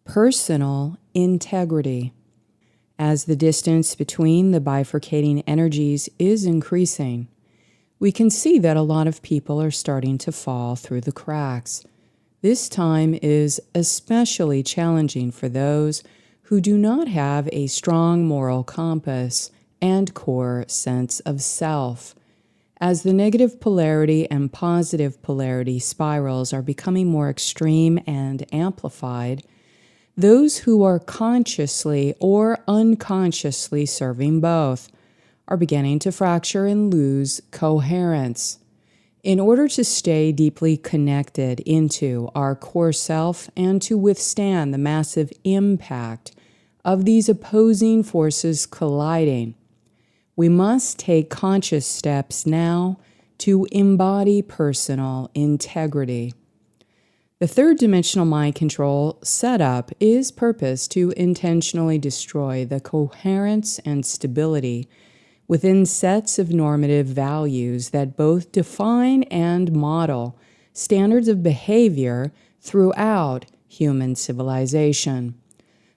personal integrity. As the distance between the bifurcating energies is increasing, we can see that a lot of people are starting to fall through the cracks. This time is especially challenging for those who do not have a strong moral compass and core sense of self. As the negative polarity and positive polarity spirals are becoming more extreme and amplified, those who are consciously or unconsciously serving both are beginning to fracture and lose coherence. In order to stay deeply connected into our core self and to withstand the massive impact of these opposing forces colliding, we must take conscious steps now to embody personal integrity. The third dimensional mind control setup is purposed to intentionally destroy the coherence and stability within sets of normative values that both define and model standards of behavior throughout human civilization.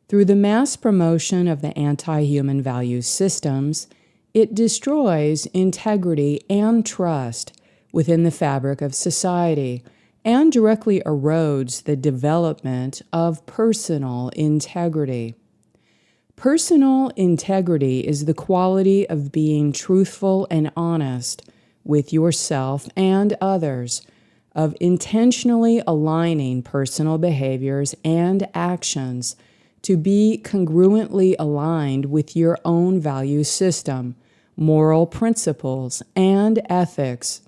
Through the mass promotion of the anti-human value systems, it destroys integrity and trust within the fabric of society and directly erodes the development of personal integrity. Personal integrity is the quality of being truthful and honest with yourself and others, of intentionally aligning personal behaviors and actions to be congruently aligned with your own value system, moral principles, and ethics.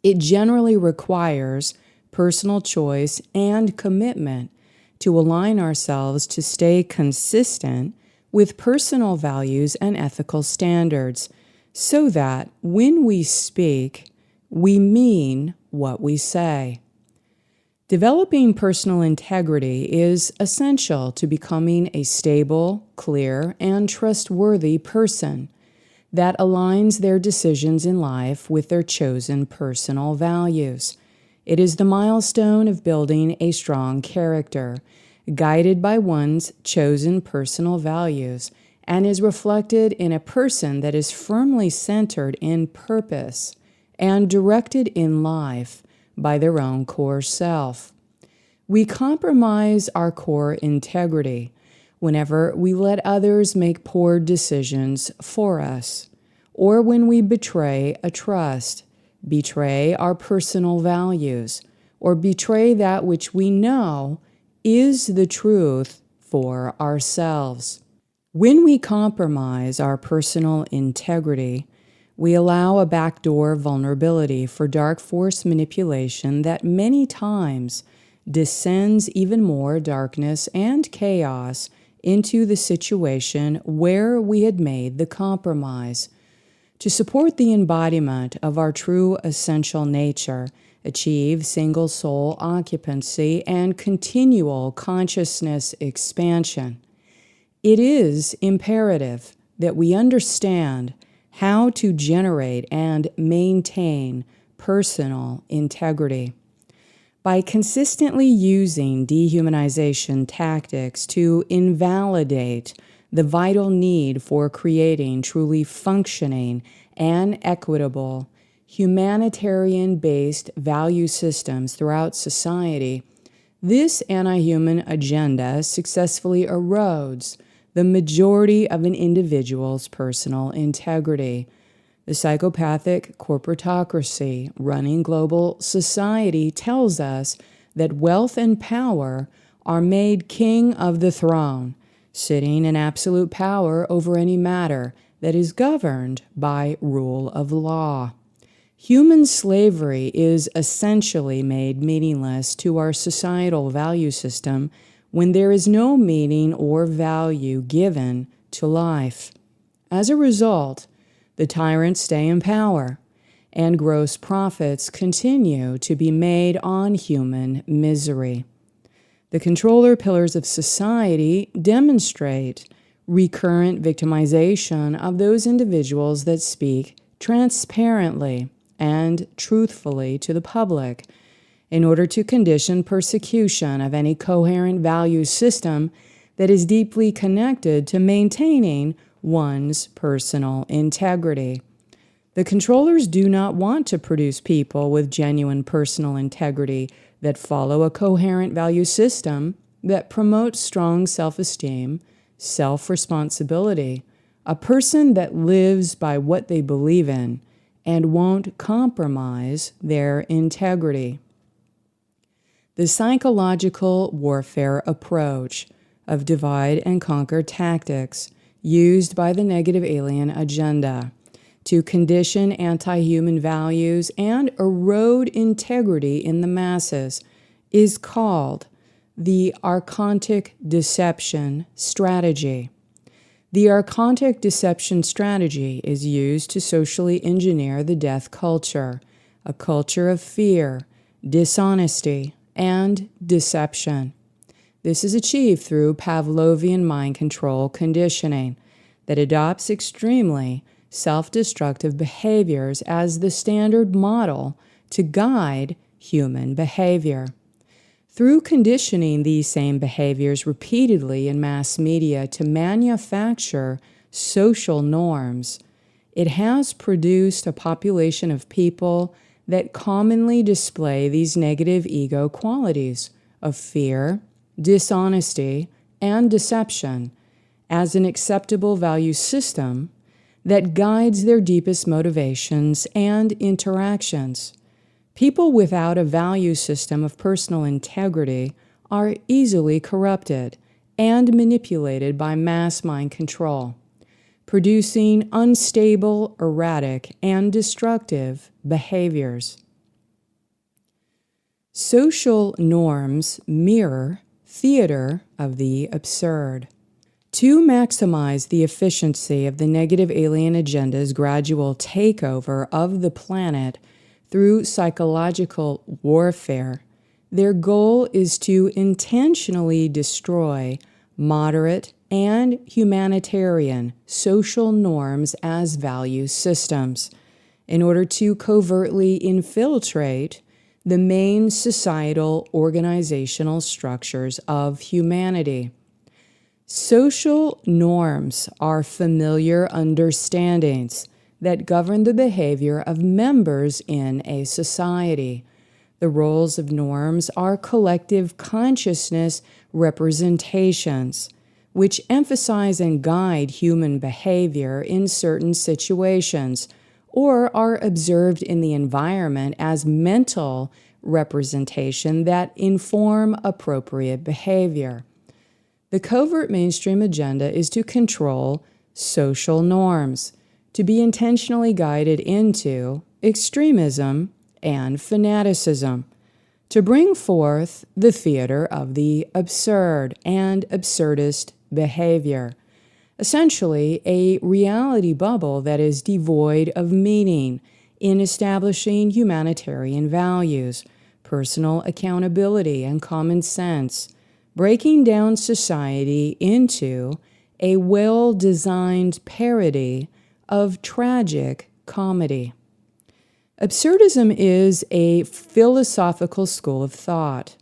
It generally requires personal choice and commitment to align ourselves to stay consistent with personal values and ethical standards, so that when we speak, we mean what we say. Developing personal integrity is essential to becoming a stable, clear, and trustworthy person that aligns their decisions in life with their chosen personal values. It is the milestone of building a strong character, guided by one's chosen personal values, and is reflected in a person that is firmly centered in purpose and directed in life by their own core self. We compromise our core integrity whenever we let others make poor decisions for us, or when we betray a trust, betray our personal values, or betray that which we know is the truth for ourselves. When we compromise our personal integrity, we allow a backdoor vulnerability for dark force manipulation that many times descends even more darkness and chaos into the situation where we had made the compromise. To support the embodiment of our true essential nature, achieve single soul occupancy, and continual consciousness expansion, it is imperative that we understand how to generate and maintain personal integrity. By consistently using dehumanization tactics to invalidate the vital need for creating truly functioning and equitable, humanitarian-based value systems throughout society, this anti-human agenda successfully erodes the majority of an individual's personal integrity. The psychopathic corporatocracy running global society tells us that wealth and power are made king of the throne, sitting in absolute power over any matter that is governed by rule of law. Human slavery is essentially made meaningless to our societal value system when there is no meaning or value given to life. As a result, the tyrants stay in power, and gross profits continue to be made on human misery. The controller pillars of society demonstrate recurrent victimization of those individuals that speak transparently and truthfully to the public, in order to condition persecution of any coherent value system that is deeply connected to maintaining one's personal integrity. The controllers do not want to produce people with genuine personal integrity that follow a coherent value system that promotes strong self-esteem, self-responsibility, a person that lives by what they believe in and won't compromise their integrity. The psychological warfare approach of divide and conquer tactics used by the negative alien agenda to condition anti-human values and erode integrity in the masses is called the archontic deception strategy. The archontic deception strategy is used to socially engineer the death culture, a culture of fear, dishonesty, and deception. This is achieved through Pavlovian mind control conditioning that adopts extremely self-destructive behaviors as the standard model to guide human behavior. Through conditioning these same behaviors repeatedly in mass media to manufacture social norms, it has produced a population of people that commonly display these negative ego qualities of fear, dishonesty, and deception as an acceptable value system that guides their deepest motivations and interactions. People without a value system of personal integrity are easily corrupted and manipulated by mass mind control, producing unstable, erratic, and destructive behaviors. Social norms mirror theater of the absurd. To maximize the efficiency of the negative alien agenda's gradual takeover of the planet through psychological warfare, their goal is to intentionally destroy moderate and humanitarian social norms as value systems in order to covertly infiltrate the main societal organizational structures of humanity. Social norms are familiar understandings that govern the behavior of members in a society. The roles of norms are collective consciousness representations, which emphasize and guide human behavior in certain situations, or are observed in the environment as mental representation that inform appropriate behavior. The covert mainstream agenda is to control social norms, to be intentionally guided into extremism and fanaticism, to bring forth the theater of the absurd and absurdist behavior, essentially a reality bubble that is devoid of meaning in establishing humanitarian values, personal accountability, and common sense, breaking down society into a well-designed parody of tragic comedy. Absurdism is a philosophical school of thought,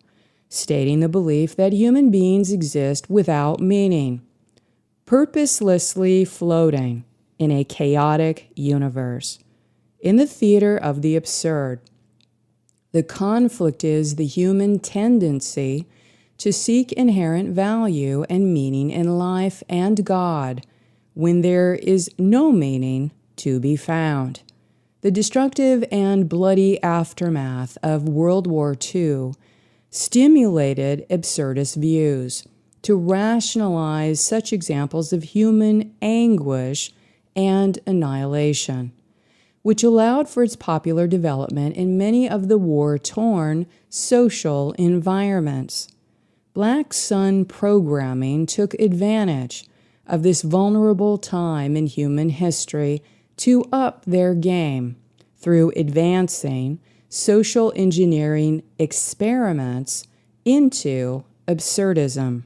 stating the belief that human beings exist without meaning, purposelessly floating in a chaotic universe. In the theater of the absurd, the conflict is the human tendency to seek inherent value and meaning in life and God when there is no meaning to be found. The destructive and bloody aftermath of World War II stimulated absurdist views to rationalize such examples of human anguish and annihilation, which allowed for its popular development in many of the war-torn social environments. Black Sun programming took advantage of this vulnerable time in human history to up their game through advancing social engineering experiments into absurdism.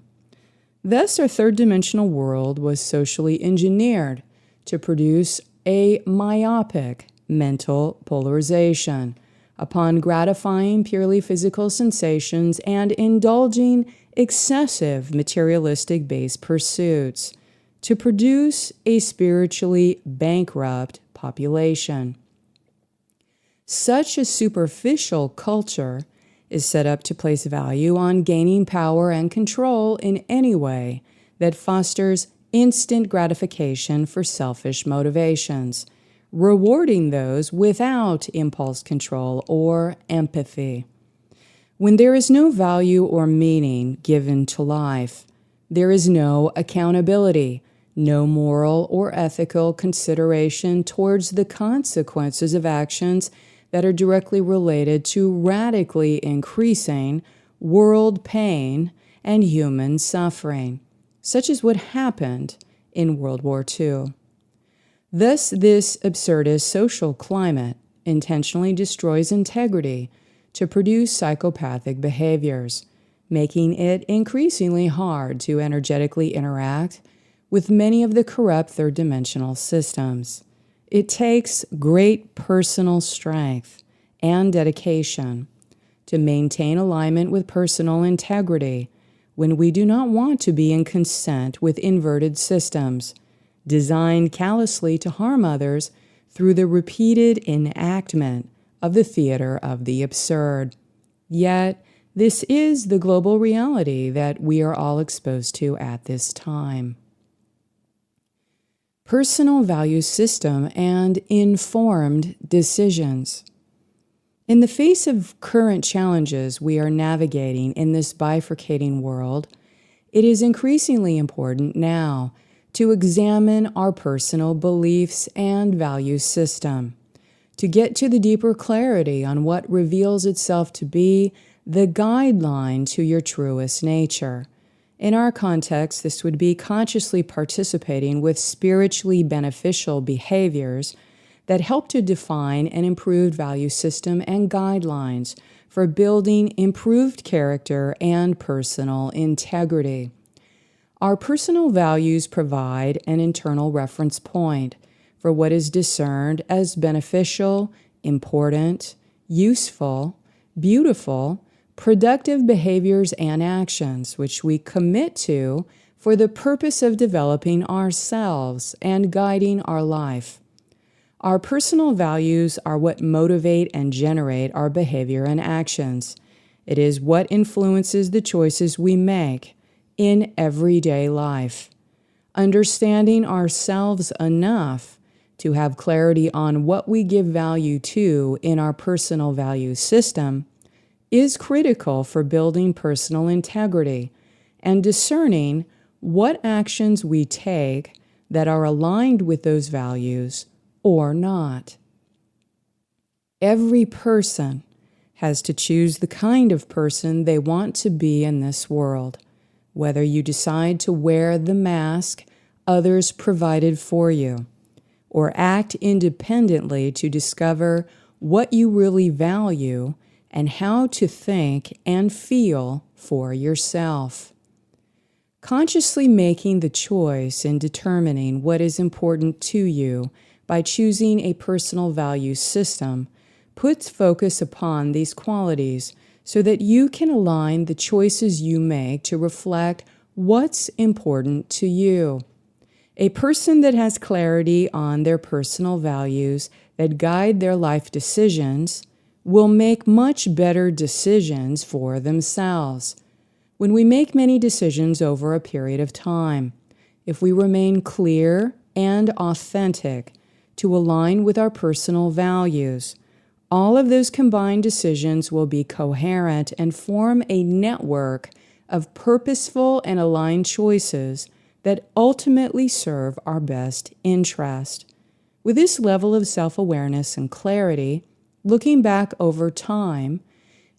Thus, our third-dimensional world was socially engineered to produce a myopic mental polarization upon gratifying purely physical sensations and indulging excessive materialistic-based pursuits to produce a spiritually bankrupt population. Such a superficial culture is set up to place value on gaining power and control in any way that fosters instant gratification for selfish motivations, rewarding those without impulse control or empathy. When there is no value or meaning given to life, there is no accountability, no moral or ethical consideration towards the consequences of actions that are directly related to radically increasing world pain and human suffering, such as what happened in World War II. Thus, this absurdist social climate intentionally destroys integrity to produce psychopathic behaviors, making it increasingly hard to energetically interact with many of the corrupt third-dimensional systems. It takes great personal strength and dedication to maintain alignment with personal integrity when we do not want to be in consent with inverted systems, designed callously to harm others through the repeated enactment of the theater of the absurd. Yet, this is the global reality that we are all exposed to at this time. Personal value system and informed decisions. In the face of current challenges we are navigating in this bifurcating world, it is increasingly important now to examine our personal beliefs and value system, to get to the deeper clarity on what reveals itself to be the guideline to your truest nature. In our context, this would be consciously participating with spiritually beneficial behaviors that help to define an improved value system and guidelines for building improved character and personal integrity. Our personal values provide an internal reference point for what is discerned as beneficial, important, useful, beautiful, productive behaviors and actions which we commit to for the purpose of developing ourselves and guiding our life. Our personal values are what motivate and generate our behavior and actions. It is what influences the choices we make in everyday life. Understanding ourselves enough to have clarity on what we give value to in our personal value system is critical for building personal integrity and discerning what actions we take that are aligned with those values or not. Every person has to choose the kind of person they want to be in this world, whether you decide to wear the mask others provided for you, or act independently to discover what you really value and how to think and feel for yourself. Consciously making the choice and determining what is important to you by choosing a personal value system puts focus upon these qualities so that you can align the choices you make to reflect what's important to you. A person that has clarity on their personal values that guide their life decisions will make much better decisions for themselves. When we make many decisions over a period of time, if we remain clear and authentic to align with our personal values, all of those combined decisions will be coherent and form a network of purposeful and aligned choices that ultimately serve our best interest. With this level of self-awareness and clarity, looking back over time,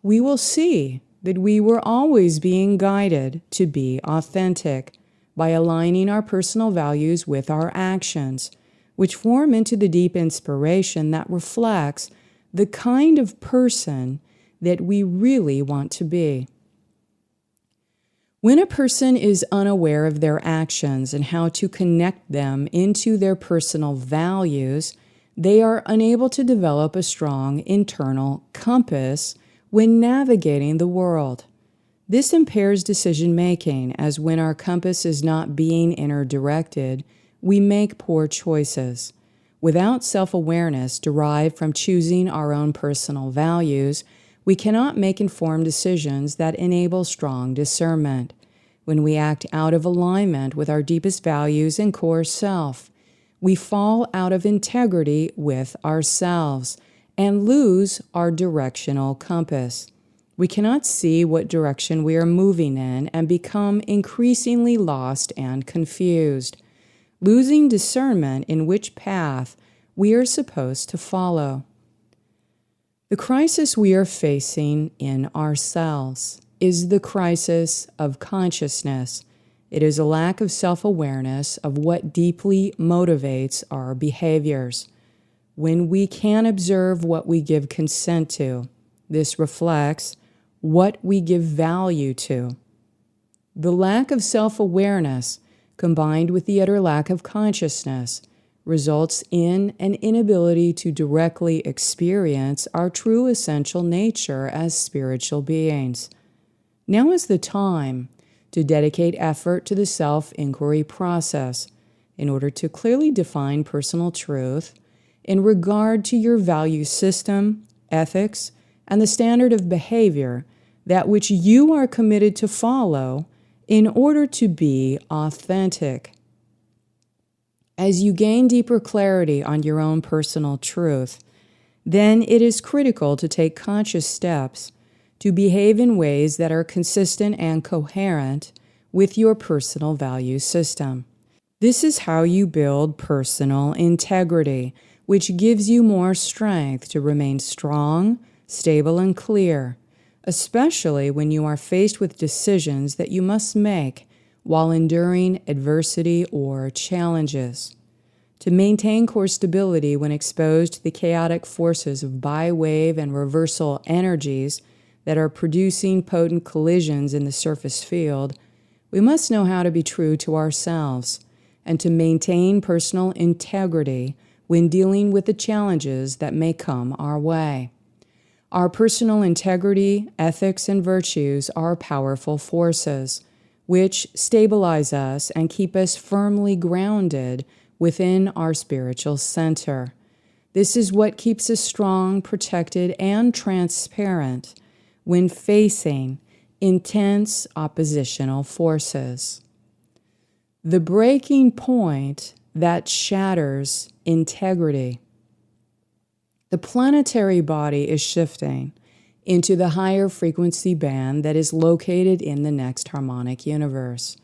we will see that we were always being guided to be authentic by aligning our personal values with our actions, which form into the deep inspiration that reflects the kind of person that we really want to be. When a person is unaware of their actions and how to connect them into their personal values, They are unable to develop a strong internal compass when navigating the world. This impairs decision-making, as when our compass is not being inner-directed, we make poor choices. Without self-awareness derived from choosing our own personal values, we cannot make informed decisions that enable strong discernment. When we act out of alignment with our deepest values and core self, we fall out of integrity with ourselves and lose our directional compass. We cannot see what direction we are moving in and become increasingly lost and confused, losing discernment in which path we are supposed to follow. The crisis we are facing in ourselves is the crisis of consciousness. It is a lack of self-awareness of what deeply motivates our behaviors. When we can observe what we give consent to, this reflects what we give value to. The lack of self-awareness, combined with the utter lack of consciousness, results in an inability to directly experience our true essential nature as spiritual beings. Now is the time to dedicate effort to the self-inquiry process in order to clearly define personal truth in regard to your value system, ethics, and the standard of behavior that which you are committed to follow in order to be authentic. As you gain deeper clarity on your own personal truth, then it is critical to take conscious steps to behave in ways that are consistent and coherent with your personal value system. This is how you build personal integrity, which gives you more strength to remain strong, stable, and clear, especially when you are faced with decisions that you must make while enduring adversity or challenges. To maintain core stability when exposed to the chaotic forces of bi-wave and reversal energies that are producing potent collisions in the surface field, we must know how to be true to ourselves and to maintain personal integrity when dealing with the challenges that may come our way. Our personal integrity, ethics, and virtues are powerful forces which stabilize us and keep us firmly grounded within our spiritual center. This is what keeps us strong, protected, and transparent when facing intense oppositional forces. The breaking point that shatters integrity. The planetary body is shifting into the higher frequency band that is located in the next harmonic universe.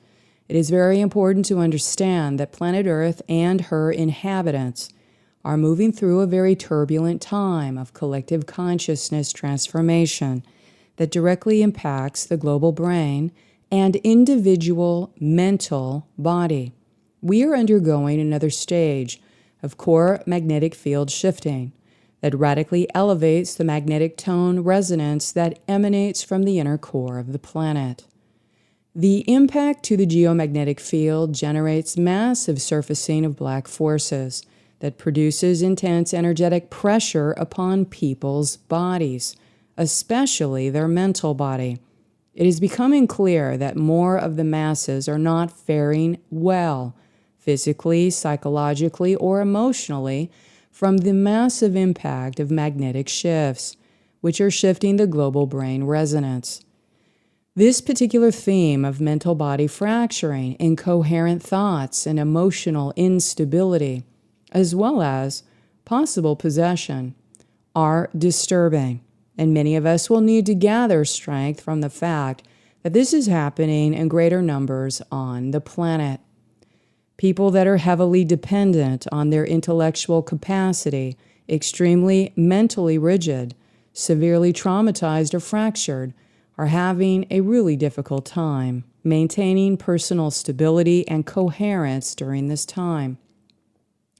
It is very important to understand that planet Earth and her inhabitants are moving through a very turbulent time of collective consciousness transformation that directly impacts the global brain and individual mental body. We are undergoing another stage of core magnetic field shifting that radically elevates the magnetic tone resonance that emanates from the inner core of the planet. The impact to the geomagnetic field generates massive surfacing of black forces that produces intense energetic pressure upon people's bodies, especially their mental body. It is becoming clear that more of the masses are not faring well, physically, psychologically, or emotionally, from the massive impact of magnetic shifts, which are shifting the global brain resonance. This particular theme of mental body fracturing, incoherent thoughts, and emotional instability, as well as possible possession, are disturbing, and many of us will need to gather strength from the fact that this is happening in greater numbers on the planet. People that are heavily dependent on their intellectual capacity, extremely mentally rigid, severely traumatized or fractured, are having a really difficult time maintaining personal stability and coherence during this time.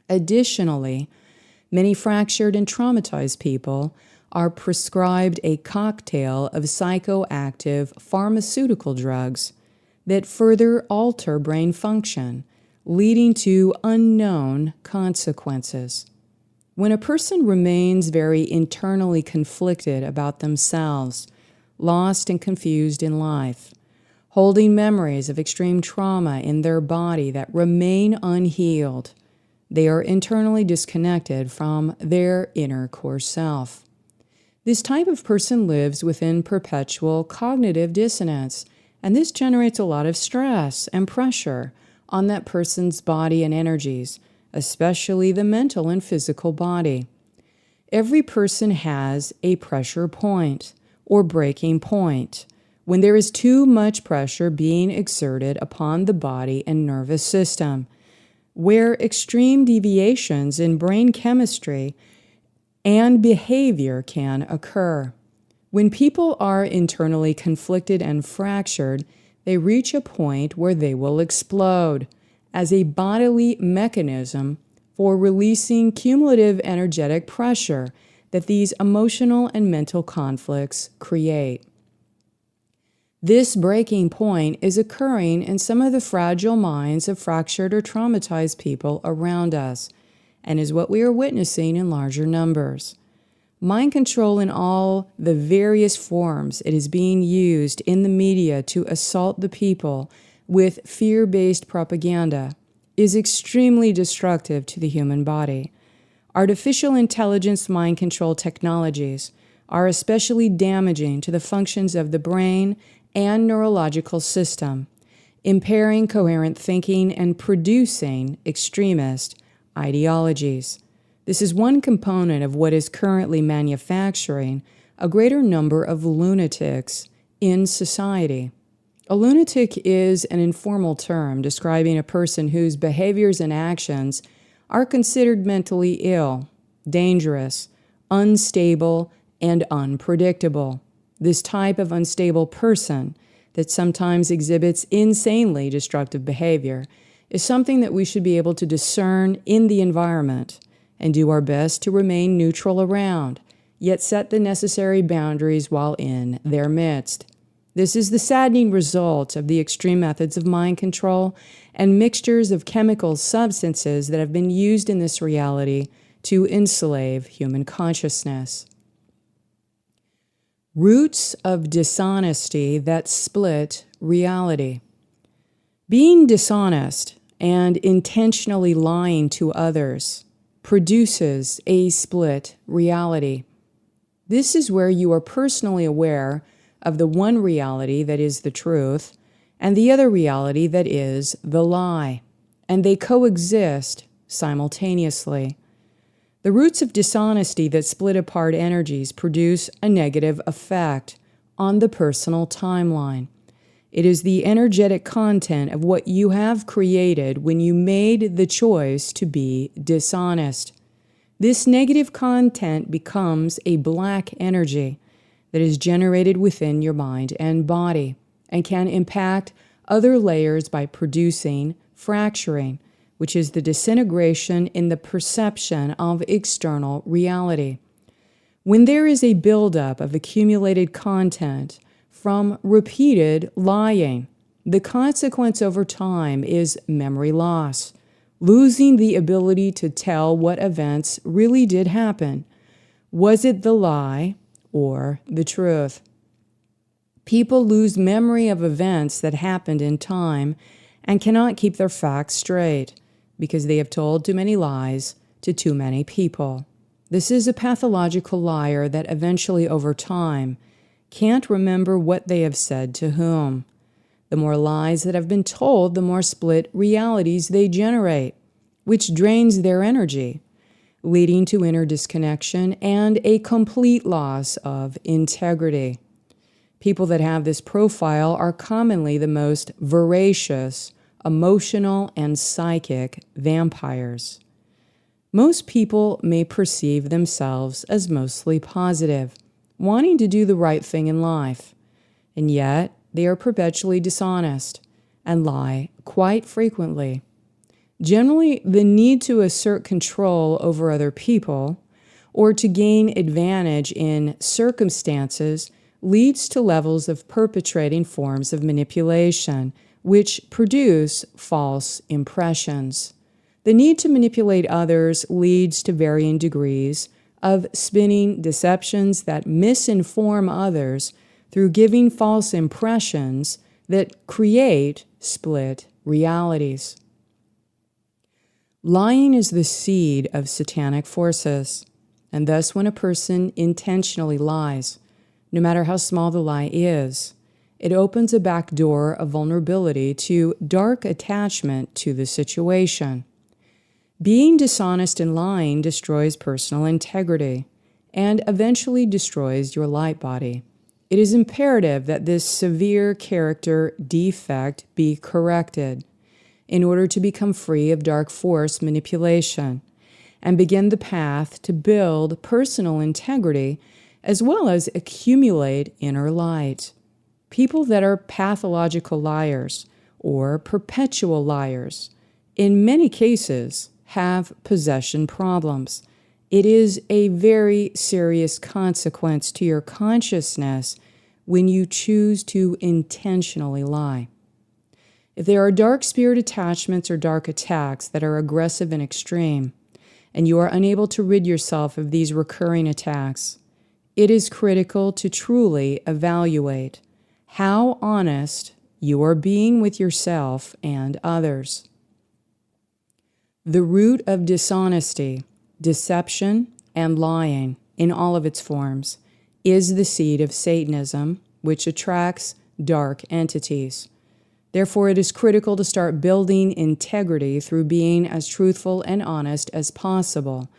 Additionally, many fractured and traumatized people are prescribed a cocktail of psychoactive pharmaceutical drugs that further alter brain function, leading to unknown consequences. When a person remains very internally conflicted about themselves, lost and confused in life, holding memories of extreme trauma in their body that remain unhealed, they are internally disconnected from their inner core self. This type of person lives within perpetual cognitive dissonance, and this generates a lot of stress and pressure on that person's body and energies, especially the mental and physical body. Every person has a pressure point or breaking point when there is too much pressure being exerted upon the body and nervous system, where extreme deviations in brain chemistry and behavior can occur. When people are internally conflicted and fractured, they reach a point where they will explode as a bodily mechanism for releasing cumulative energetic pressure that these emotional and mental conflicts create. This breaking point is occurring in some of the fragile minds of fractured or traumatized people around us, and is what we are witnessing in larger numbers. Mind control in all the various forms it is being used in the media to assault the people with fear-based propaganda is extremely destructive to the human body. Artificial intelligence mind control technologies are especially damaging to the functions of the brain and neurological system, impairing coherent thinking and producing extremist ideologies. This is one component of what is currently manufacturing a greater number of lunatics in society. A lunatic is an informal term describing a person whose behaviors and actions are considered mentally ill, dangerous, unstable, and unpredictable. This type of unstable person that sometimes exhibits insanely destructive behavior is something that we should be able to discern in the environment and do our best to remain neutral around, yet set the necessary boundaries while in their midst. This is the saddening result of the extreme methods of mind control and mixtures of chemical substances that have been used in this reality to enslave human consciousness. Roots of dishonesty that split reality. Being dishonest and intentionally lying to others produces a split reality. This is where you are personally aware of the one reality that is the truth and the other reality that is the lie, and they coexist simultaneously. The roots of dishonesty that split apart energies produce a negative effect on the personal timeline. It is the energetic content of what you have created when you made the choice to be dishonest. This negative content becomes a black energy that is generated within your mind and body and can impact other layers by producing fracturing, which is the disintegration in the perception of external reality. When there is a buildup of accumulated content from repeated lying, the consequence over time is memory loss, losing the ability to tell what events really did happen. Was it the lie or the truth? People lose memory of events that happened in time and cannot keep their facts straight because they have told too many lies to too many people. This is a pathological liar that eventually, over time, can't remember what they have said to whom. The more lies that have been told, the more split realities they generate, which drains their energy, leading to inner disconnection and a complete loss of integrity. People that have this profile are commonly the most voracious, emotional, and psychic vampires. Most people may perceive themselves as mostly positive, wanting to do the right thing in life, and yet they are perpetually dishonest and lie quite frequently. Generally, the need to assert control over other people or to gain advantage in circumstances leads to levels of perpetrating forms of manipulation, which produce false impressions. The need to manipulate others leads to varying degrees of spinning deceptions that misinform others through giving false impressions that create split realities. Lying is the seed of satanic forces, and thus when a person intentionally lies, no matter how small the lie is, it opens a back door of vulnerability to dark attachment to the situation. Being dishonest and lying destroys personal integrity and eventually destroys your light body. It is imperative that this severe character defect be corrected in order to become free of dark force manipulation and begin the path to build personal integrity as well as accumulate inner light. People that are pathological liars or perpetual liars, in many cases, have possession problems. It is a very serious consequence to your consciousness when you choose to intentionally lie. If there are dark spirit attachments or dark attacks that are aggressive and extreme, and you are unable to rid yourself of these recurring attacks, it is critical to truly evaluate how honest you are being with yourself and others. The root of dishonesty, deception, and lying in all of its forms is the seed of Satanism, which attracts dark entities. Therefore, it is critical to start building integrity through being as truthful and honest as possible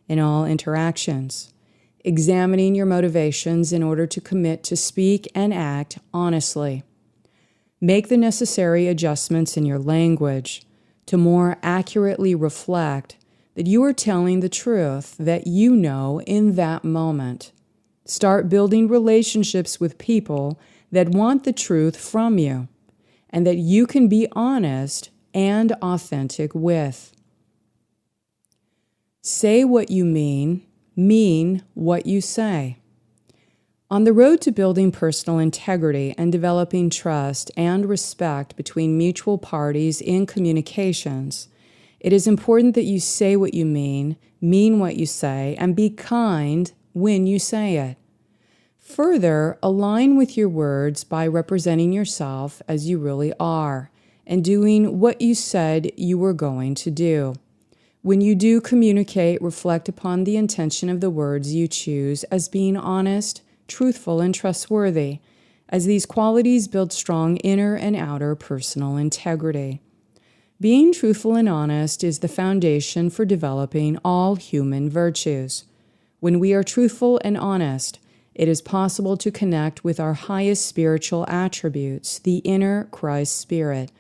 in all interactions, examining your motivations in order to commit to speak and act honestly. Make the necessary adjustments in your language to more accurately reflect that you are telling the truth that you know in that moment. Start building relationships with people that want the truth from you and that you can be honest and authentic with. Say what you mean what you say. On the road to building personal integrity and developing trust and respect between mutual parties in communications, it is important that you say what you mean what you say, and be kind when you say it. Further, align with your words by representing yourself as you really are and doing what you said you were going to do. When you do communicate, reflect upon the intention of the words you choose as being honest, truthful, and trustworthy, as these qualities build strong inner and outer personal integrity. Being truthful and honest is the foundation for developing all human virtues. When we are truthful and honest, it is possible to connect with our highest spiritual attributes, the inner Christ spirit,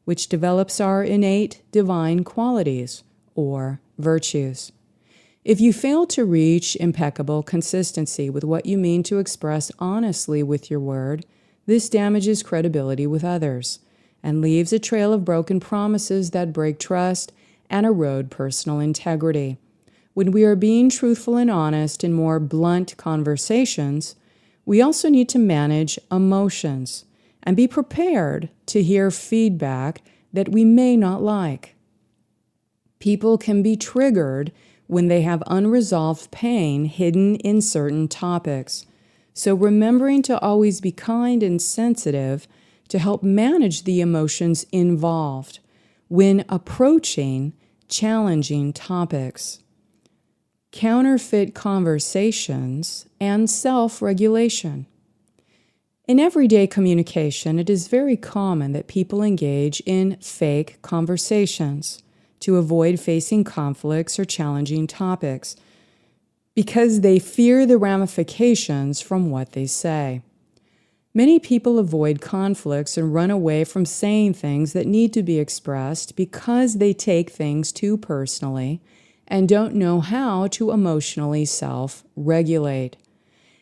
which develops our innate divine qualities, or virtues. If you fail to reach impeccable consistency with what you mean to express honestly with your word, this damages credibility with others and leaves a trail of broken promises that break trust and erode personal integrity. When we are being truthful and honest in more blunt conversations, we also need to manage emotions and be prepared to hear feedback that we may not like. People can be triggered when they have unresolved pain hidden in certain topics. So remembering to always be kind and sensitive to help manage the emotions involved when approaching challenging topics. Counterfeit conversations and self-regulation. In everyday communication, it is very common that people engage in fake conversations to avoid facing conflicts or challenging topics because they fear the ramifications from what they say. Many people avoid conflicts and run away from saying things that need to be expressed because they take things too personally and don't know how to emotionally self-regulate.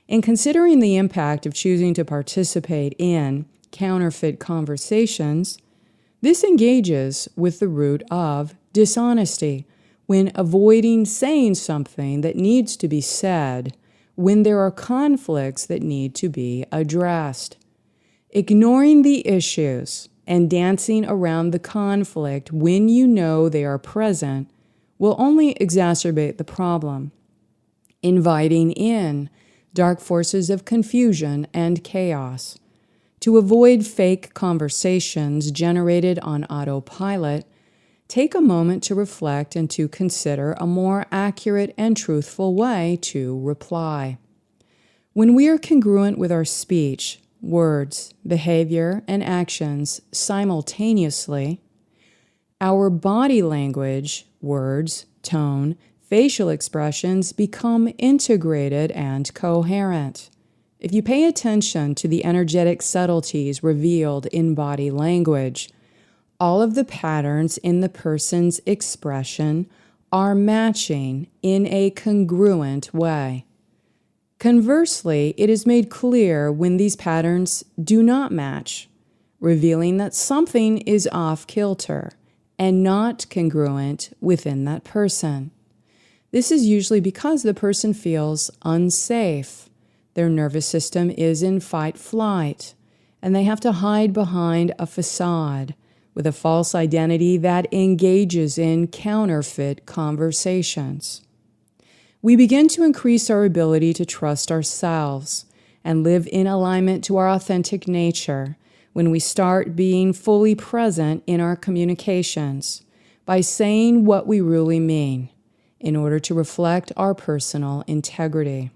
In considering the impact of choosing to participate in counterfeit conversations, this engages with the root of dishonesty when avoiding saying something that needs to be said when there are conflicts that need to be addressed. Ignoring the issues and dancing around the conflict when you know they are present will only exacerbate the problem, inviting in dark forces of confusion and chaos. To avoid fake conversations generated on autopilot, take a moment to reflect and to consider a more accurate and truthful way to reply. When we are congruent with our speech, words, behavior, and actions simultaneously, our body language, words, tone, facial expressions become integrated and coherent. If you pay attention to the energetic subtleties revealed in body language, all of the patterns in the person's expression are matching in a congruent way. Conversely, it is made clear when these patterns do not match, revealing that something is off kilter and not congruent within that person. This is usually because the person feels unsafe. Their nervous system is in fight-flight, and they have to hide behind a facade with a false identity that engages in counterfeit conversations. We begin to increase our ability to trust ourselves and live in alignment to our authentic nature when we start being fully present in our communications by saying what we really mean in order to reflect our personal integrity.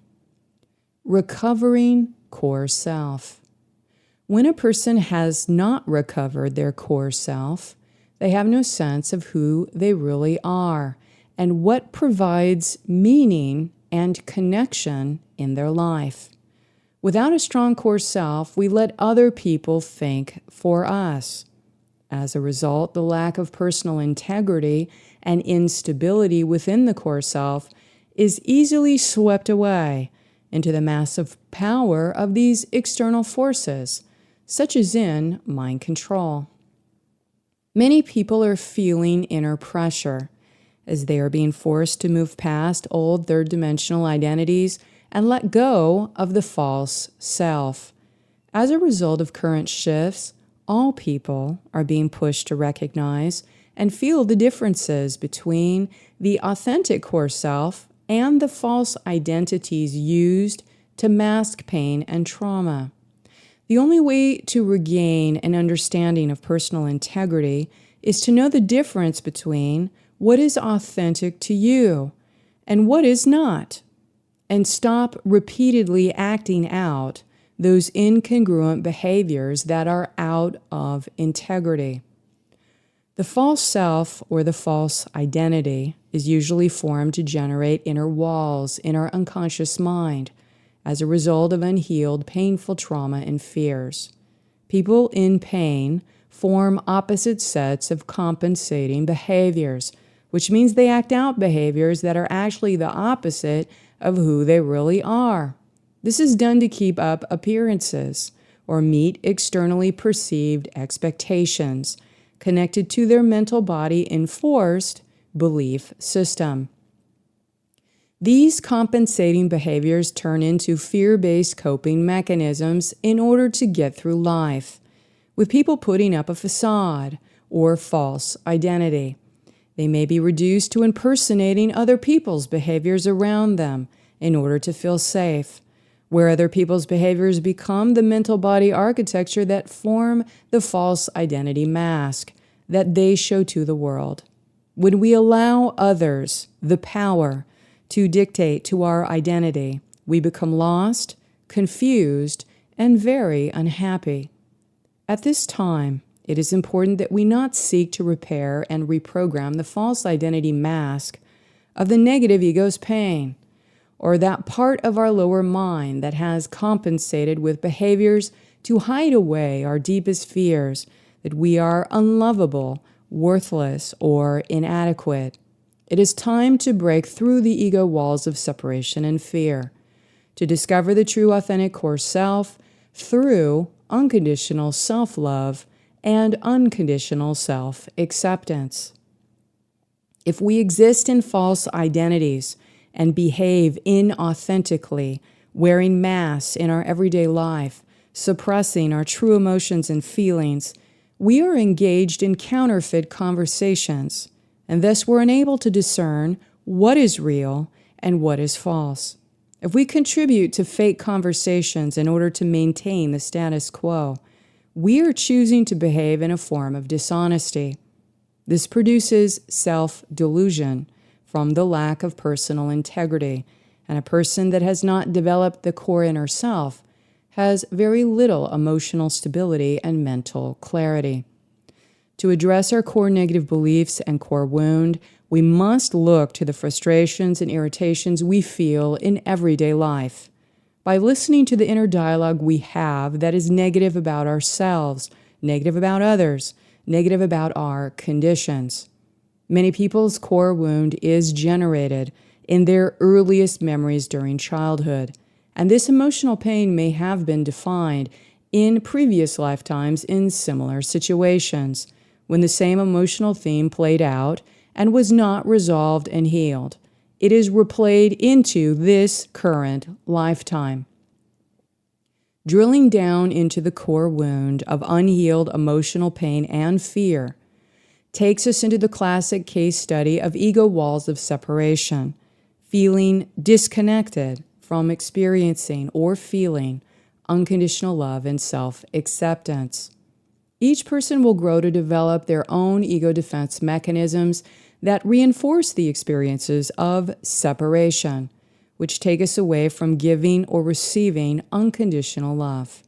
Recovering core self. When a person has not recovered their core self, they have no sense of who they really are and what provides meaning and connection in their life. Without a strong core self, we let other people think for us. As a result, the lack of personal integrity and instability within the core self is easily swept away into the massive power of these external forces, such as in mind control. Many people are feeling inner pressure as they are being forced to move past old third-dimensional identities and let go of the false self. As a result of current shifts, all people are being pushed to recognize and feel the differences between the authentic core self and the false identities used to mask pain and trauma. The only way to regain an understanding of personal integrity is to know the difference between what is authentic to you and what is not, and stop repeatedly acting out those incongruent behaviors that are out of integrity. The false self or the false identity is usually formed to generate inner walls in our unconscious mind as a result of unhealed, painful trauma and fears. People in pain form opposite sets of compensating behaviors, which means they act out behaviors that are actually the opposite of who they really are. This is done to keep up appearances or meet externally perceived expectations connected to their mental body enforced belief system. These compensating behaviors turn into fear-based coping mechanisms in order to get through life, with people putting up a facade or false identity. They may be reduced to impersonating other people's behaviors around them in order to feel safe, where other people's behaviors become the mental body architecture that form the false identity mask that they show to the world. When we allow others the power to dictate to our identity, we become lost, confused, and very unhappy. At this time, it is important that we not seek to repair and reprogram the false identity mask of the negative ego's pain, or that part of our lower mind that has compensated with behaviors to hide away our deepest fears that we are unlovable, worthless, or inadequate. It is time to break through the ego walls of separation and fear, to discover the true authentic core self through unconditional self-love and unconditional self-acceptance. If we exist in false identities and behave inauthentically, wearing masks in our everyday life, suppressing our true emotions and feelings, we are engaged in counterfeit conversations, and thus we're unable to discern what is real and what is false. If we contribute to fake conversations in order to maintain the status quo, we are choosing to behave in a form of dishonesty. This produces self-delusion from the lack of personal integrity, and a person that has not developed the core inner self has very little emotional stability and mental clarity. To address our core negative beliefs and core wound, we must look to the frustrations and irritations we feel in everyday life. By listening to the inner dialogue we have that is negative about ourselves, negative about others, negative about our conditions. Many people's core wound is generated in their earliest memories during childhood, and this emotional pain may have been defined in previous lifetimes in similar situations, when the same emotional theme played out and was not resolved and healed. It is replayed into this current lifetime. Drilling down into the core wound of unhealed emotional pain and fear takes us into the classic case study of ego walls of separation, feeling disconnected from experiencing or feeling unconditional love and self-acceptance. Each person will grow to develop their own ego defense mechanisms that reinforce the experiences of separation, which take us away from giving or receiving unconditional love.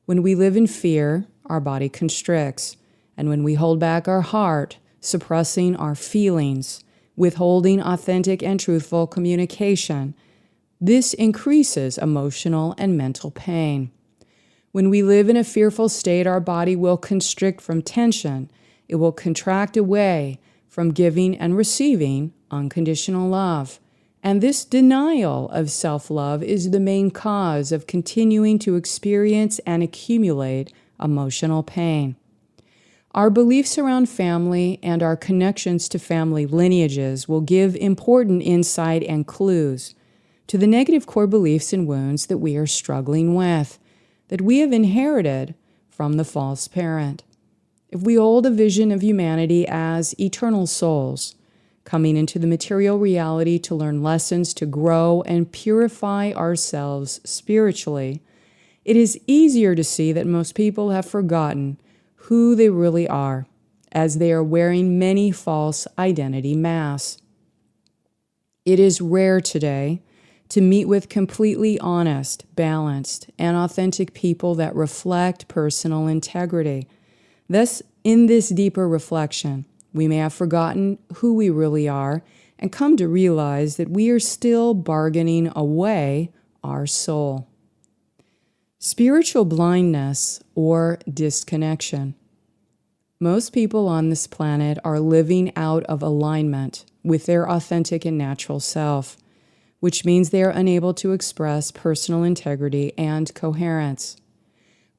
When we live in fear, our body constricts, and when we hold back our heart, suppressing our feelings, withholding authentic and truthful communication, this increases emotional and mental pain. When we live in a fearful state, our body will constrict from tension. It will contract away from giving and receiving unconditional love. And this denial of self-love is the main cause of continuing to experience and accumulate emotional pain. Our beliefs around family and our connections to family lineages will give important insight and clues to the negative core beliefs and wounds that we are struggling with, that we have inherited from the false parent. If we hold a vision of humanity as eternal souls, coming into the material reality to learn lessons to grow and purify ourselves spiritually, it is easier to see that most people have forgotten who they really are, as they are wearing many false identity masks. It is rare today to meet with completely honest, balanced, and authentic people that reflect personal integrity. Thus, in this deeper reflection, we may have forgotten who we really are and come to realize that we are still bargaining away our soul. Spiritual blindness or disconnection. Most people on this planet are living out of alignment with their authentic and natural self, which means they are unable to express personal integrity and coherence.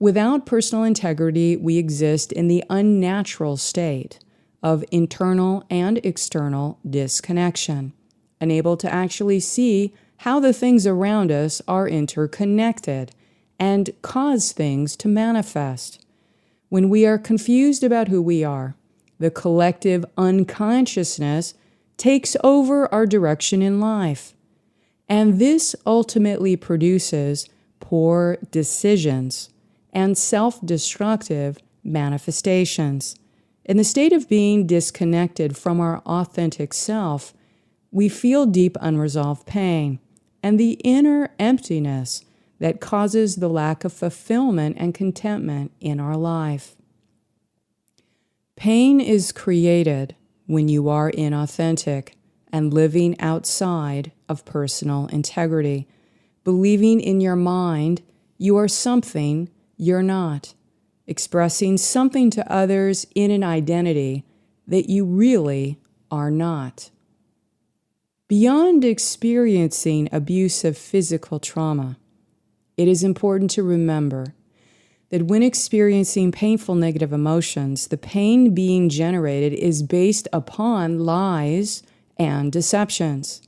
Without personal integrity, we exist in the unnatural state of internal and external disconnection, unable to actually see how the things around us are interconnected and cause things to manifest. When we are confused about who we are, the collective unconsciousness takes over our direction in life. And this ultimately produces poor decisions and self-destructive manifestations. In the state of being disconnected from our authentic self, we feel deep unresolved pain and the inner emptiness that causes the lack of fulfillment and contentment in our life. Pain is created when you are inauthentic and living outside of personal integrity, believing in your mind you are something you're not, expressing something to others in an identity that you really are not. Beyond experiencing abusive physical trauma, it is important to remember that when experiencing painful negative emotions, the pain being generated is based upon lies and deceptions.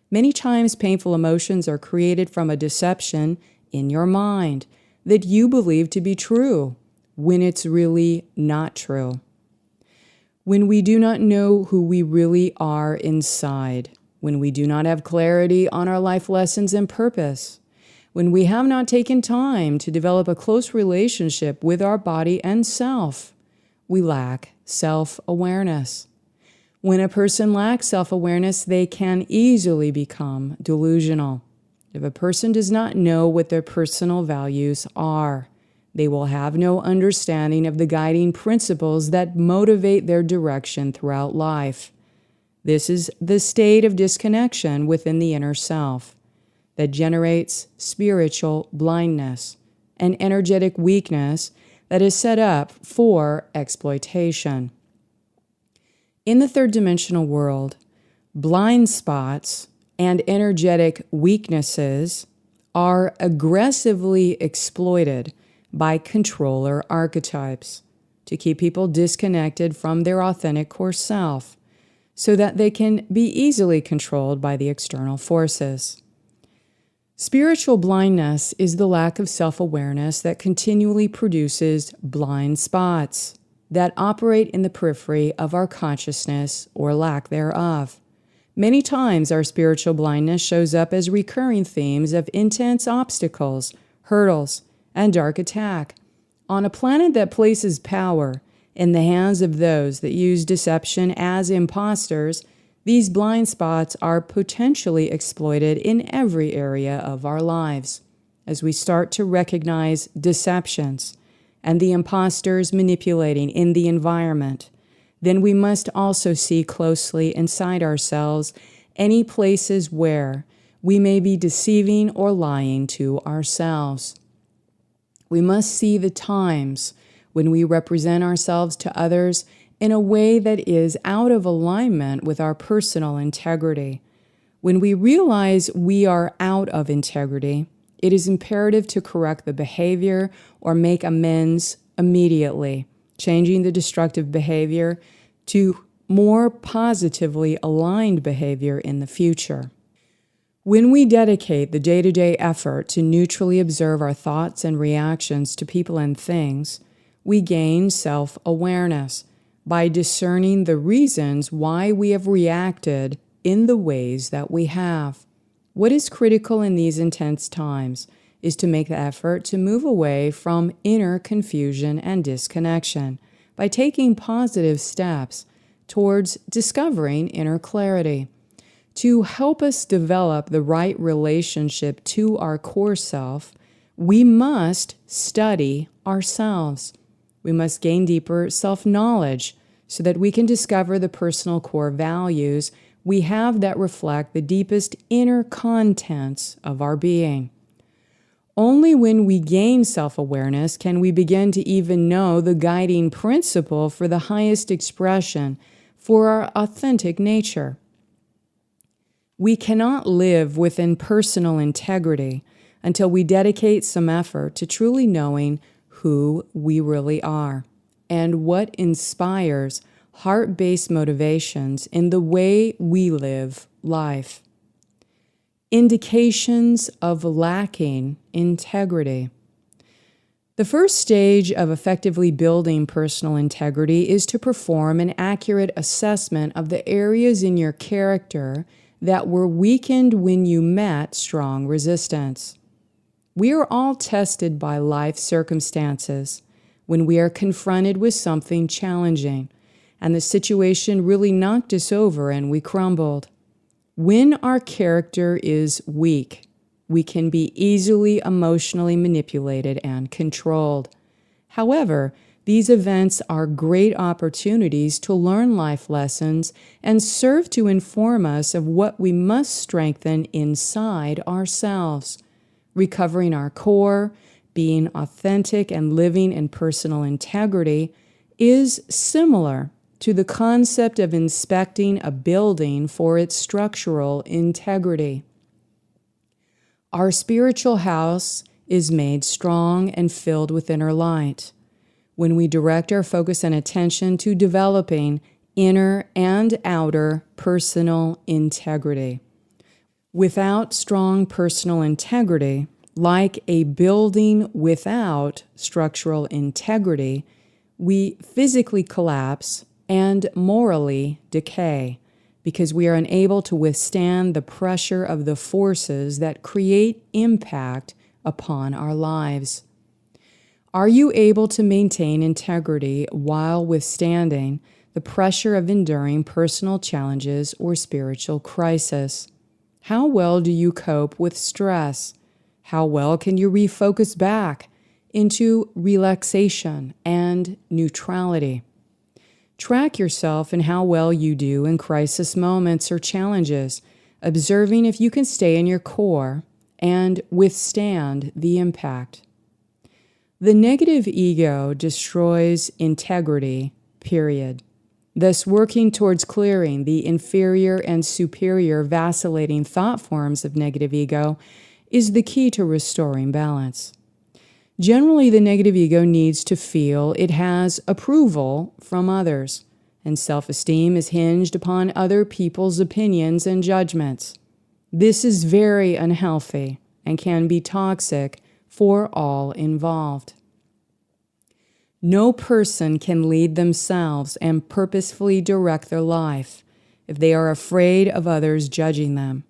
Many times painful emotions are created from a deception in your mind that you believe to be true, when it's really not true. When we do not know who we really are inside, when we do not have clarity on our life lessons and purpose, when we have not taken time to develop a close relationship with our body and self, we lack self-awareness. When a person lacks self-awareness, they can easily become delusional. If a person does not know what their personal values are, they will have no understanding of the guiding principles that motivate their direction throughout life. This is the state of disconnection within the inner self that generates spiritual blindness and energetic weakness that is set up for exploitation. In the third dimensional world, blind spots and energetic weaknesses are aggressively exploited by controller archetypes to keep people disconnected from their authentic core self so that they can be easily controlled by the external forces. Spiritual blindness is the lack of self-awareness that continually produces blind spots that operate in the periphery of our consciousness or lack thereof. Many times our spiritual blindness shows up as recurring themes of intense obstacles, hurdles, and dark attack on a planet that places power in the hands of those that use deception as imposters. These blind spots are potentially exploited in every area of our lives. As we start to recognize deceptions and the imposters manipulating in the environment, then we must also see closely inside ourselves any places where we may be deceiving or lying to ourselves. We must see the times when we represent ourselves to others in a way that is out of alignment with our personal integrity. When we realize we are out of integrity, it is imperative to correct the behavior or make amends immediately, changing the destructive behavior to more positively aligned behavior in the future. When we dedicate the day-to-day effort to neutrally observe our thoughts and reactions to people and things, we gain self-awareness by discerning the reasons why we have reacted in the ways that we have. What is critical in these intense times is to make the effort to move away from inner confusion and disconnection by taking positive steps towards discovering inner clarity. To help us develop the right relationship to our core self, we must study ourselves. We must gain deeper self-knowledge so that we can discover the personal core values we have that reflect the deepest inner contents of our being. Only when we gain self-awareness can we begin to even know the guiding principle for the highest expression for our authentic nature. We cannot live within personal integrity until we dedicate some effort to truly knowing who we really are and what inspires heart-based motivations in the way we live life. Indications of lacking integrity. The first stage of effectively building personal integrity is to perform an accurate assessment of the areas in your character that were weakened when you met strong resistance. We are all tested by life circumstances when we are confronted with something challenging, and the situation really knocked us over and we crumbled. When our character is weak, we can be easily emotionally manipulated and controlled. However, these events are great opportunities to learn life lessons and serve to inform us of what we must strengthen inside ourselves. Recovering our core, being authentic, and living in personal integrity is similar to the concept of inspecting a building for its structural integrity. Our spiritual house is made strong and filled with inner light when we direct our focus and attention to developing inner and outer personal integrity. Without strong personal integrity, Like a building without structural integrity, we physically collapse and morally decay because we are unable to withstand the pressure of the forces that create impact upon our lives. Are you able to maintain integrity while withstanding the pressure of enduring personal challenges or spiritual crisis? How well do you cope with stress? How well can you refocus back into relaxation and neutrality? Track yourself in how well you do in crisis moments or challenges, observing if you can stay in your core and withstand the impact. The negative ego destroys integrity, period. Thus, working towards clearing the inferior and superior vacillating thought forms of negative ego is the key to restoring balance. Generally, the negative ego needs to feel it has approval from others, and self-esteem is hinged upon other people's opinions and judgments. This is very unhealthy and can be toxic for all involved. No person can lead themselves and purposefully direct their life if they are afraid of others judging them.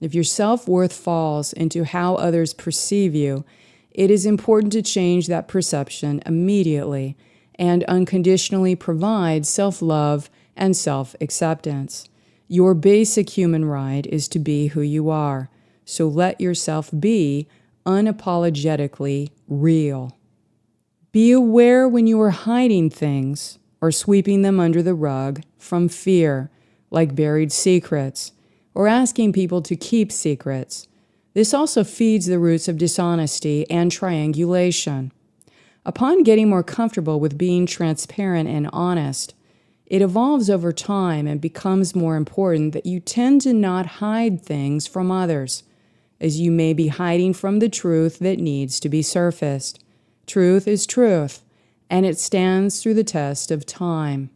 If your self-worth falls into how others perceive you, it is important to change that perception immediately and unconditionally provide self-love and self-acceptance. Your basic human right is to be who you are, so let yourself be unapologetically real. Be aware when you are hiding things or sweeping them under the rug from fear, like buried secrets, or asking people to keep secrets. This also feeds the roots of dishonesty and triangulation. Upon getting more comfortable with being transparent and honest, it evolves over time and becomes more important that you tend to not hide things from others, as you may be hiding from the truth that needs to be surfaced. Truth is truth, and it stands through the test of time.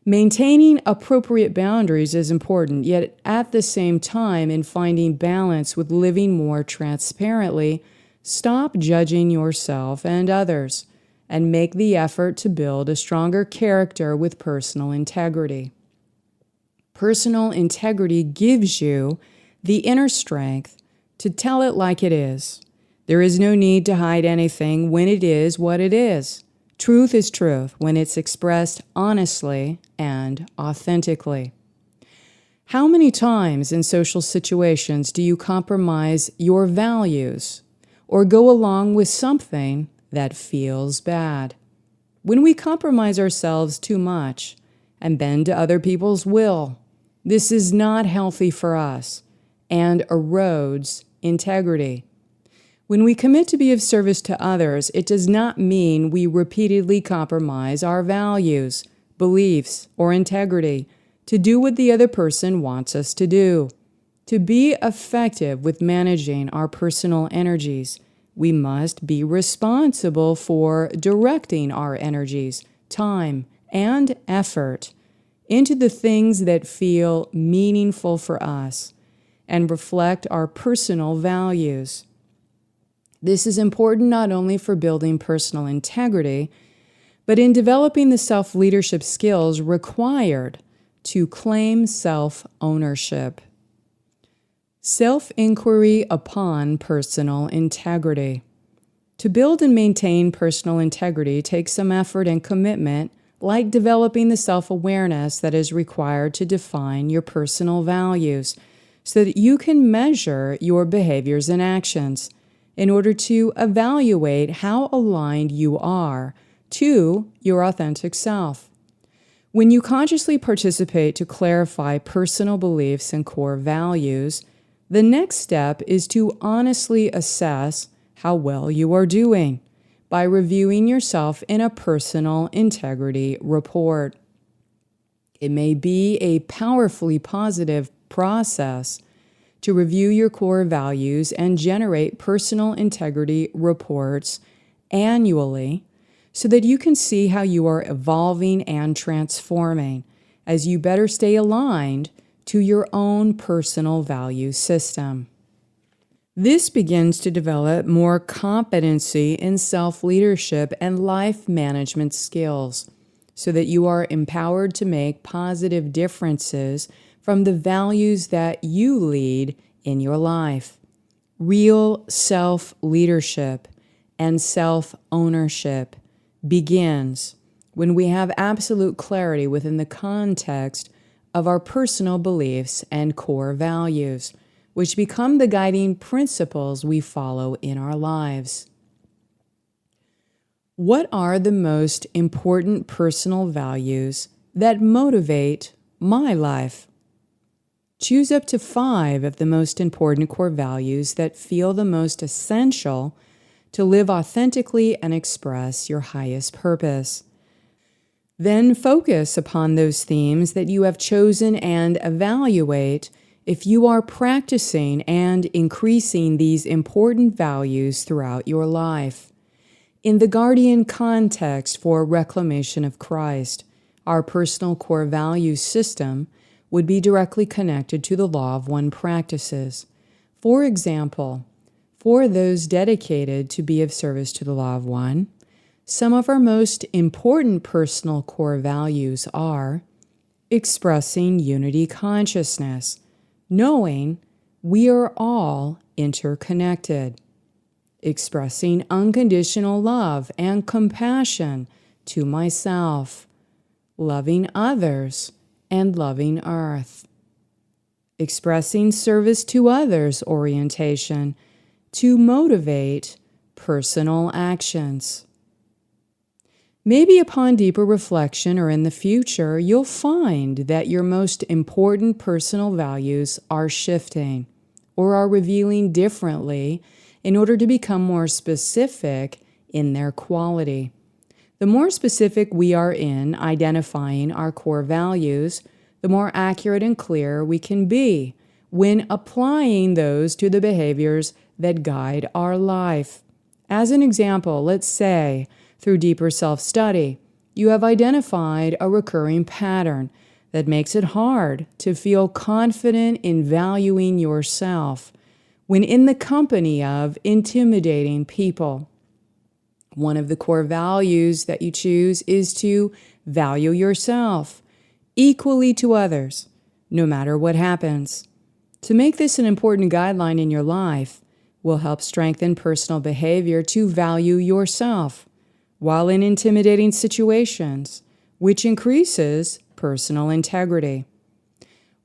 Maintaining appropriate boundaries is important, yet at the same time, in finding balance with living more transparently, stop judging yourself and others, and make the effort to build a stronger character with personal integrity. Personal integrity gives you the inner strength to tell it like it is. There is no need to hide anything when it is what it is. Truth is truth when it's expressed honestly and authentically. How many times in social situations do you compromise your values or go along with something that feels bad? When we compromise ourselves too much and bend to other people's will, this is not healthy for us and erodes integrity. When we commit to be of service to others, it does not mean we repeatedly compromise our values, beliefs, or integrity to do what the other person wants us to do. To be effective with managing our personal energies, we must be responsible for directing our energies, time, and effort into the things that feel meaningful for us and reflect our personal values. This is important not only for building personal integrity, but in developing the self-leadership skills required to claim self-ownership. Self-inquiry upon personal integrity. To build and maintain personal integrity takes some effort and commitment, like developing the self-awareness that is required to define your personal values, so that you can measure your behaviors and actions in order to evaluate how aligned you are to your authentic self. When you consciously participate to clarify personal beliefs and core values, the next step is to honestly assess how well you are doing by reviewing yourself in a personal integrity report. It may be a powerfully positive process to review your core values and generate personal integrity reports annually so that you can see how you are evolving and transforming as you better stay aligned to your own personal value system. This begins to develop more competency in self-leadership and life management skills so that you are empowered to make positive differences from the values that you lead in your life. Real self-leadership and self-ownership begins when we have absolute clarity within the context of our personal beliefs and core values, which become the guiding principles we follow in our lives. What are the most important personal values that motivate my life? Choose up to 5 of the most important core values that feel the most essential to live authentically and express your highest purpose. Then focus upon those themes that you have chosen and evaluate if you are practicing and increasing these important values throughout your life. In the Guardian context for Reclamation of Christ, our personal core values system would be directly connected to the Law of One practices. For example, for those dedicated to be of service to the Law of One, some of our most important personal core values are expressing unity consciousness, knowing we are all interconnected, expressing unconditional love and compassion to myself, loving others and loving Earth, expressing service to others orientation to motivate personal actions. Maybe upon deeper reflection or in the future, you'll find that your most important personal values are shifting or are revealing differently in order to become more specific in their quality. The more specific we are in identifying our core values, the more accurate and clear we can be when applying those to the behaviors that guide our life. As an example, let's say, through deeper self-study, you have identified a recurring pattern that makes it hard to feel confident in valuing yourself when in the company of intimidating people. One of the core values that you choose is to value yourself equally to others, no matter what happens. To make this an important guideline in your life will help strengthen personal behavior to value yourself while in intimidating situations, which increases personal integrity.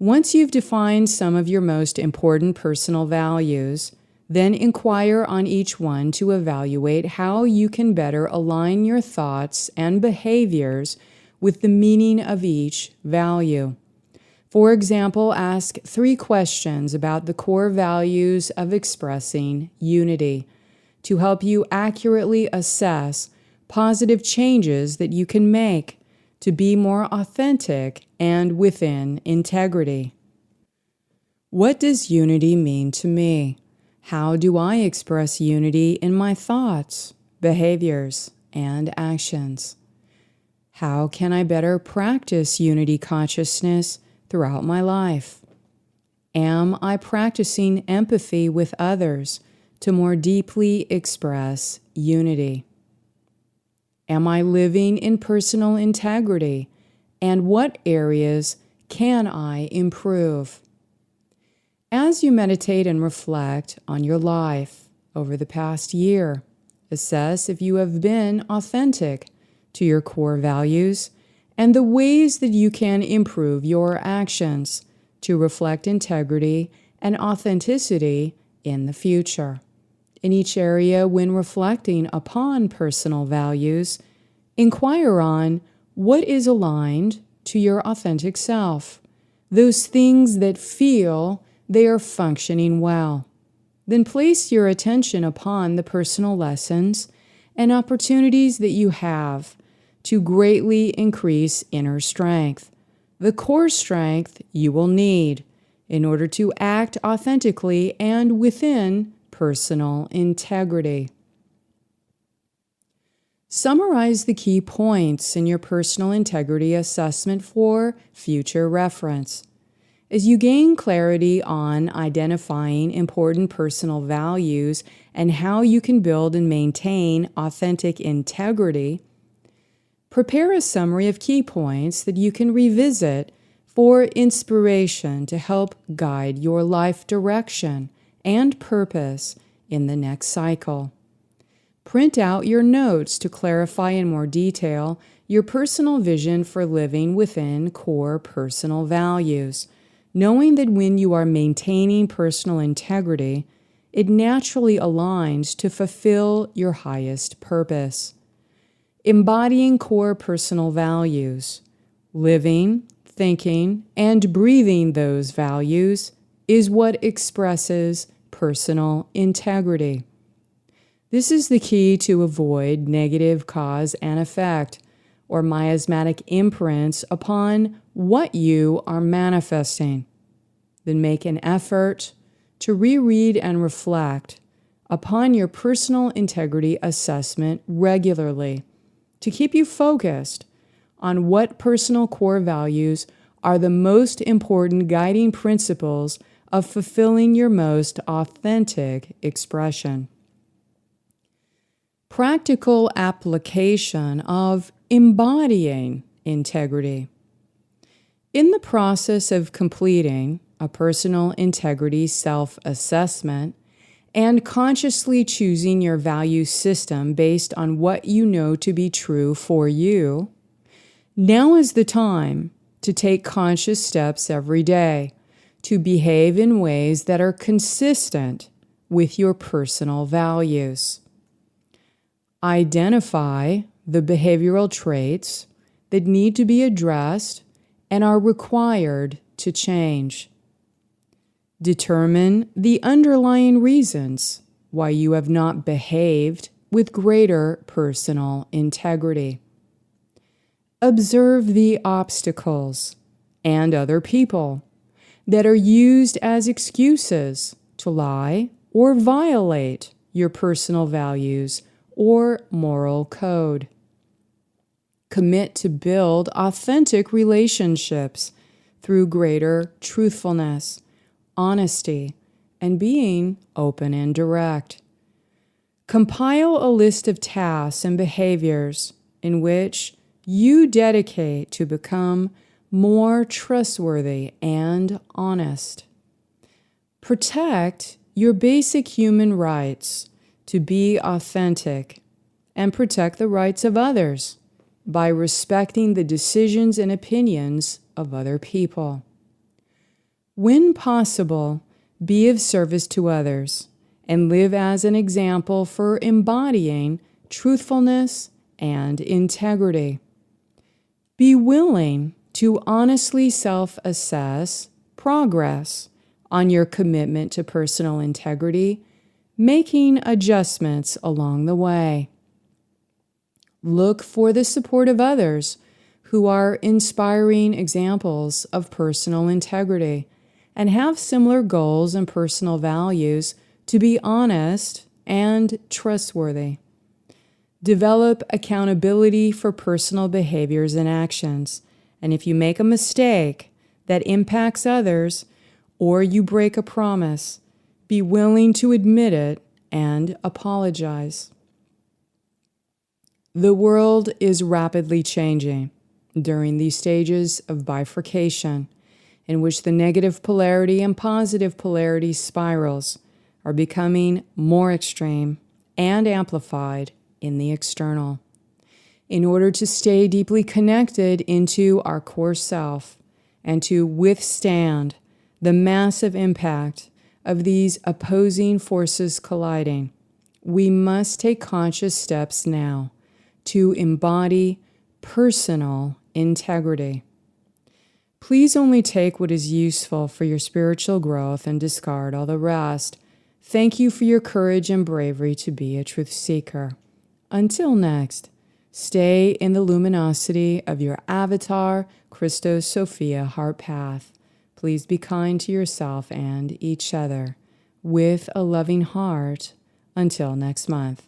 Once you've defined some of your most important personal values, then inquire on each one to evaluate how you can better align your thoughts and behaviors with the meaning of each value. For example, ask 3 questions about the core values of expressing unity to help you accurately assess positive changes that you can make to be more authentic and within integrity. What does unity mean to me? How do I express unity in my thoughts, behaviors, and actions? How can I better practice unity consciousness throughout my life? Am I practicing empathy with others to more deeply express unity? Am I living in personal integrity? And what areas can I improve? As you meditate and reflect on your life over the past year, assess if you have been authentic to your core values and the ways that you can improve your actions to reflect integrity and authenticity in the future. In each area, when reflecting upon personal values, inquire on what is aligned to your authentic self, those things that feel they are functioning well. Then place your attention upon the personal lessons and opportunities that you have to greatly increase inner strength, the core strength you will need in order to act authentically and within personal integrity. Summarize the key points in your personal integrity assessment for future reference. As you gain clarity on identifying important personal values and how you can build and maintain authentic integrity, prepare a summary of key points that you can revisit for inspiration to help guide your life direction and purpose in the next cycle. Print out your notes to clarify in more detail your personal vision for living within core personal values, knowing that when you are maintaining personal integrity, it naturally aligns to fulfill your highest purpose. Embodying core personal values, living, thinking, and breathing those values is what expresses personal integrity. This is the key to avoid negative cause and effect, or miasmatic imprints upon what you are manifesting. Then make an effort to reread and reflect upon your personal integrity assessment regularly to keep you focused on what personal core values are the most important guiding principles of fulfilling your most authentic expression. Practical application of embodying integrity. In the process of completing a personal integrity self-assessment and consciously choosing your value system based on what you know to be true for you, now is the time to take conscious steps every day to behave in ways that are consistent with your personal values. Identify the behavioral traits that need to be addressed and are required to change. Determine the underlying reasons why you have not behaved with greater personal integrity. Observe the obstacles and other people that are used as excuses to lie or violate your personal values or moral code. Commit to build authentic relationships through greater truthfulness, honesty, and being open and direct. Compile a list of tasks and behaviors in which you dedicate to become more trustworthy and honest. Protect your basic human rights to be authentic and protect the rights of others by respecting the decisions and opinions of other people. When possible, be of service to others and live as an example for embodying truthfulness and integrity. Be willing to honestly self-assess progress on your commitment to personal integrity, making adjustments along the way. Look for the support of others who are inspiring examples of personal integrity and have similar goals and personal values to be honest and trustworthy. Develop accountability for personal behaviors and actions. And if you make a mistake that impacts others or you break a promise, be willing to admit it and apologize. The world is rapidly changing during these stages of bifurcation in which the negative polarity and positive polarity spirals are becoming more extreme and amplified in the external. In order to stay deeply connected into our core self and to withstand the massive impact of these opposing forces colliding, we must take conscious steps now to embody personal integrity. Please only take what is useful for your spiritual growth and discard all the rest. Thank you for your courage and bravery to be a truth seeker. Until next, stay in the luminosity of your avatar, Christos Sophia heart path. Please be kind to yourself and each other with a loving heart. Until next month.